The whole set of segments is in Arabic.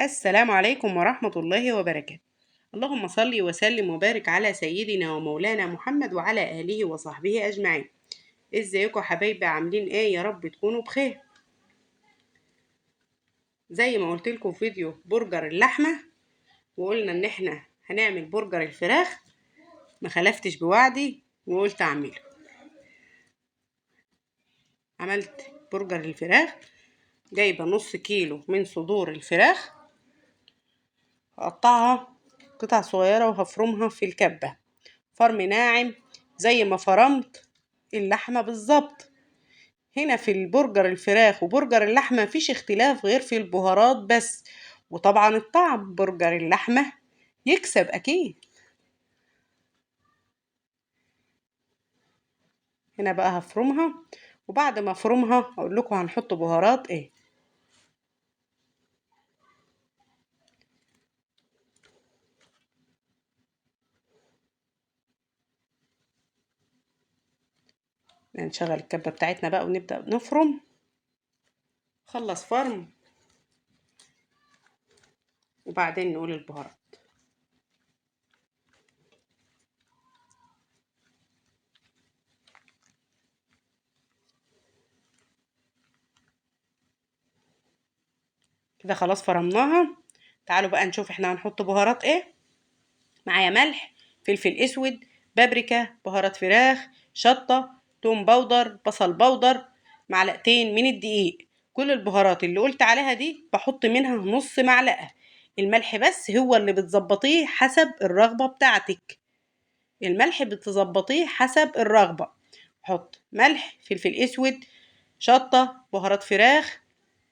السلام عليكم ورحمة الله وبركاته. اللهم صل وسلم وبارك على سيدنا ومولانا محمد وعلى آله وصحبه أجمعين. ازيكم حبايبي، عاملين ايه؟ يا رب تكونوا بخير. زي ما قلت لكم في فيديو برجر اللحمة، وقلنا ان احنا هنعمل برجر الفراخ، ما خلفتش بوعدي وقلت اعمله. عملت برجر الفراخ، جايبة نص كيلو من صدور الفراخ، هقطعها قطع صغيرة وهفرمها في الكبة فرم ناعم زي ما فرمت اللحمة بالظبط. هنا في البرجر الفراخ وبرجر اللحمة مفيش اختلاف غير في البهارات بس، وطبعا الطعم. برجر اللحمة يكسب أكيد. هنا بقى هفرمها، وبعد ما افرمها اقول لكم هنحط بهارات ايه. نشغل الكبة بتاعتنا بقى ونبدأ نفرم. خلص فرم وبعدين نقول البهارات. كده خلاص فرمناها. تعالوا بقى نشوف احنا هنحط بهارات ايه. معايا ملح، فلفل اسود، بابريكا، بهارات فراخ، شطة، توم باودر، بصل باودر، معلقتين من الدقيق. كل البهارات اللي قلت عليها دي بحط منها نص معلقة. الملح بس هو اللي بتظبطيه حسب الرغبة بتاعتك. الملح بتظبطيه حسب الرغبة. حط ملح، فلفل اسود، شطة، بهارات فراخ،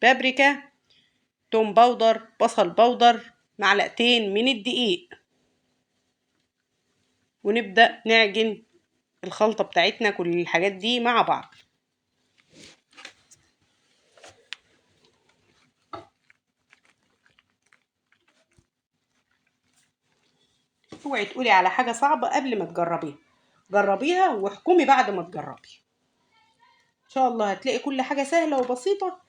بابريكا، توم باودر، بصل باودر، معلقتين من الدقيق، ونبدأ نعجن الخلطة بتاعتنا كل الحاجات دي مع بعض. اوعي تقولي على حاجة صعبة قبل ما تجربيها. جربيها واحكمي بعد ما تجربي. ان شاء الله هتلاقي كل حاجة سهلة وبسيطة،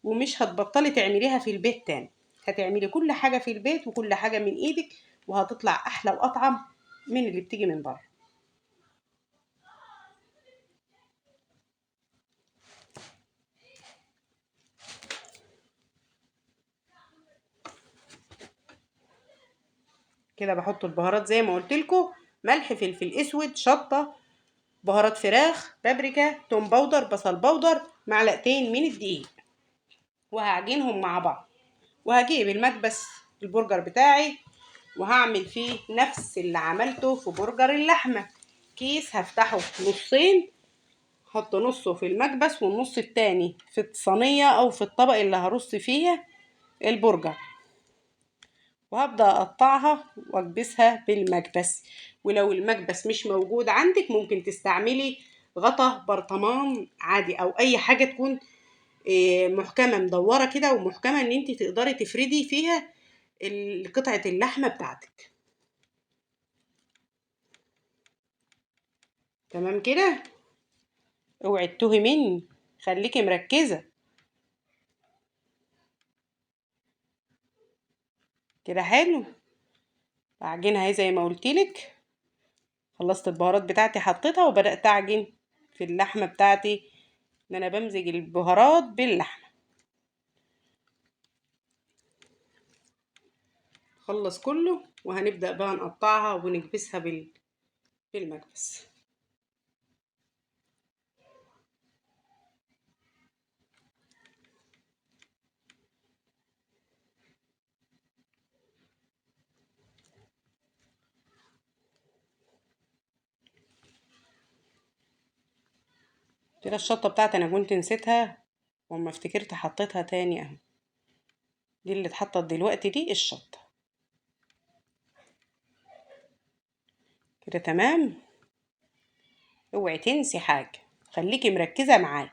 ومش هتبطلي تعمليها في البيت تاني. هتعملي كل حاجة في البيت وكل حاجة من ايدك، وهتطلع احلى واطعم من اللي بتيجي من بره. كده بحط البهارات زي ما قلت لكم: ملح، فلفل اسود، شطة، بهارات فراخ، بابريكا، توم باودر، بصل باودر، معلقتين من الدقيق، وهعجنهم مع بعض. وهجيب المكبس البرجر بتاعي وهعمل فيه نفس اللي عملته في برجر اللحمة. كيس هفتحه نصين، احط نصه في المكبس والنص التاني في الصينية او في الطبق اللي هرص فيه البرجر، وهبدأ اقطعها واكبسها بالمكبس. ولو المكبس مش موجود عندك ممكن تستعملي غطا برطمان عادي، او اي حاجة تكون محكمة مدورة كده ومحكمة ان انت تقدري تفردي فيها قطعة اللحمة بتاعتك. تمام كده. اوعي تتوهي مني، خليكي مركزة. كده حلو. اعجنها زي ما قلتلك. خلصت البهارات بتاعتي حطيتها وبدأت اعجن في اللحمة بتاعتي، ان انا بمزج البهارات باللحمة. خلص كله وهنبدأ بقى نقطعها ونكبسها بالمكبس. كده الشطة بتاعتي انا كنت نسيتها، وما افتكرت حطيتها تاني اهو. دي اللي اتحطت دلوقتي، دي الشطة. كده تمام. اوعي تنسي حاجة، خليكي مركزة معايا.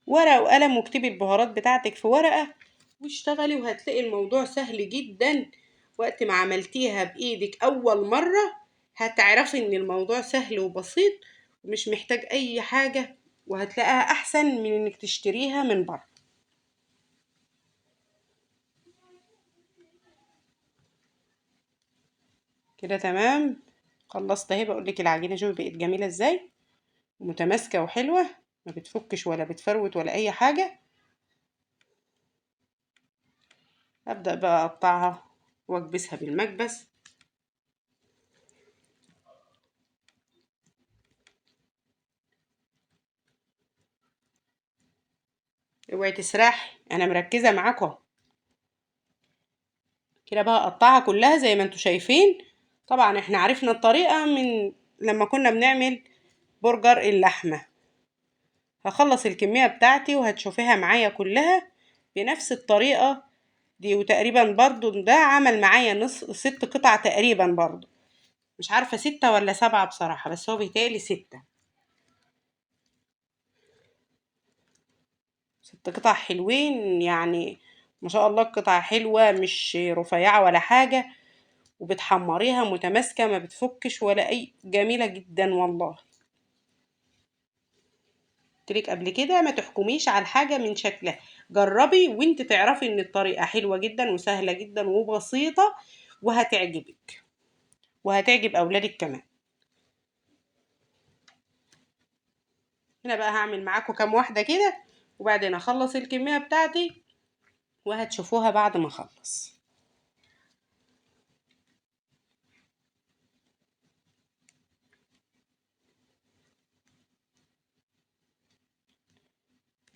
ورقة وقلم واكتبي البهارات بتاعتك في ورقة واشتغلي، وهتلاقي الموضوع سهل جدا. وقت ما عملتيها بإيدك أول مرة هتعرفي إن الموضوع سهل وبسيط ومش محتاج أي حاجة، وهتلاقيها أحسن من إنك تشتريها من بره. كده تمام. خلصت اهي. بقولك العجينة شوفي بقت جميلة ازاي، متماسكة وحلوة، ما بتفكش ولا بتفروت ولا اي حاجة. ابدأ بقى اقطعها واكبسها بالمكبس. اوعي تسرحي، انا مركزة معاكم. كده بقى اقطعها كلها زي ما انتوا شايفين. طبعا احنا عرفنا الطريقة من لما كنا بنعمل برجر اللحمة. هخلص الكمية بتاعتي وهتشوفيها معايا كلها بنفس الطريقة دي. وتقريبا برضو ده عمل معايا نص 6 قطع تقريبا برضو، مش عارفة 6 ولا 7 بصراحة، بس هو بيتهيألي 6 قطع حلوين يعني. ما شاء الله القطعة حلوة، مش رفيعة ولا حاجة، وبتحمريها متماسكة ما بتفكش ولا أي، جميلة جدا والله. قلتلك قبل كده ما تحكميش على الحاجة من شكلها، جربي وانت تعرفي ان الطريقة حلوة جدا وسهلة جدا وبسيطة، وهتعجبك وهتعجب أولادك كمان. هنا بقى هعمل معاكم كام واحدة كده، وبعدين اخلص الكمية بتاعتي وهتشوفوها بعد ما اخلص.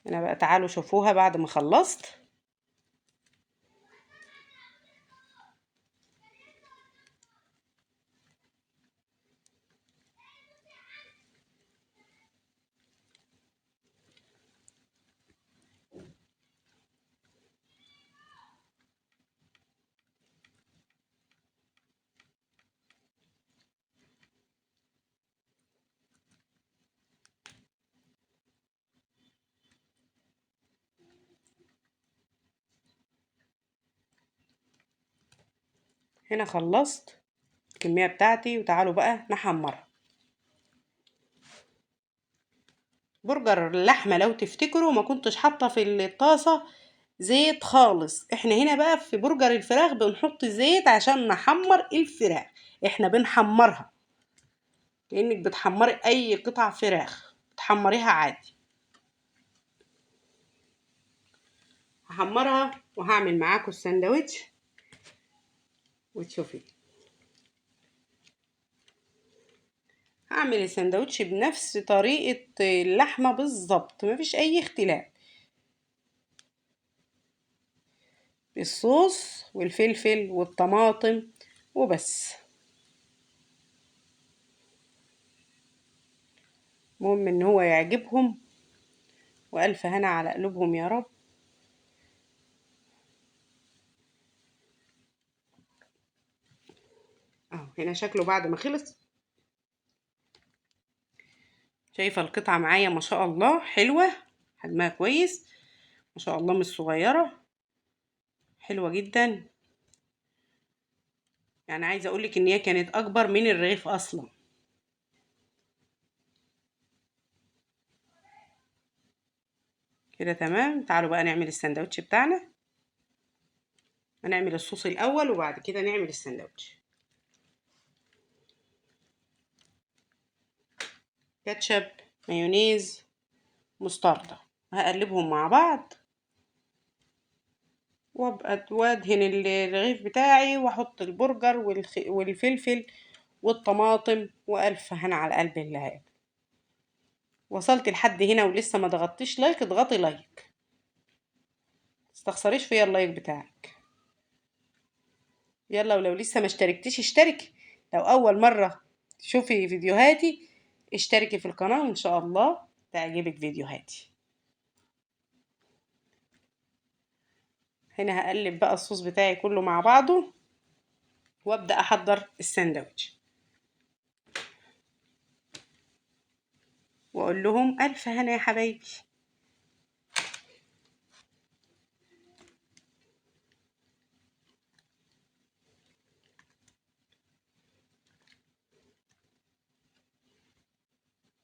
هنا بقى تعالوا شوفوها بعد ما خلصت. هنا خلصت الكمية بتاعتي وتعالوا بقى نحمرها. برجر اللحمة لو تفتكروا ما كنتش حاطة في الطاسة زيت خالص. احنا هنا بقى في برجر الفراخ بنحط زيت عشان نحمر الفراخ، احنا بنحمرها كأنك بتحمري اي قطع فراخ، بتحمريها عادي. هحمرها وهعمل معاكم السندوتش وتشوفي. هعمل السندوتش بنفس طريقة اللحمة بالظبط، مفيش اي اختلاف. الصوص والفلفل والطماطم وبس. المهم ان هو يعجبهم، والف هنا على قلوبهم يا رب. اهو هنا شكله بعد ما خلص. شايفة القطعة معايا ما شاء الله حلوة، حجمها كويس ما شاء الله، مش صغيرة، حلوة جدا. يعني عايزة اقولك ان هي كانت اكبر من الرغيف اصلا. كده تمام. تعالوا بقى نعمل السندوتش بتاعنا. هنعمل الصوص الاول وبعد كده نعمل السندوتش. كاتشب، مايونيز، مستردة. هقلبهم مع بعض وابقى وادهن الرغيف بتاعي واحط البرجر والفلفل والطماطم، والف هنا على قلب اللهاب. وصلت لحد هنا ولسه ما ضغطتش لايك، اضغطي لايك، متستخسريش فيا اللايك بتاعك. يلا، ولو لسه ما اشتركتيش اشتركي. لو اول مرة تشوفي فيديوهاتي اشتركي في القناة وان شاء الله تعجبك فيديوهاتي. هنا هقلب بقى الصوص بتاعي كله مع بعضه وابدأ احضر الساندوتش، واقول لهم الف هنا يا حبايبي.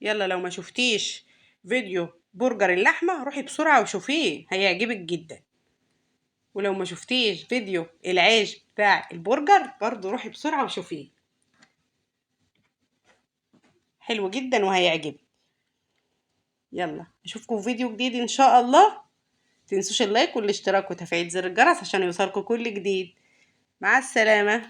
يلا لو ما شفتيش فيديو برجر اللحمة روحي بسرعة وشوفيه، هيعجبك جدا. ولو ما شفتيش فيديو العيش بتاع البرجر برضو روحي بسرعة وشوفيه. حلو جدا وهيعجبك. يلا اشوفكم في فيديو جديد ان شاء الله. متنسوش اللايك والاشتراك وتفعيل زر الجرس عشان يوصلكم كل جديد. مع السلامة.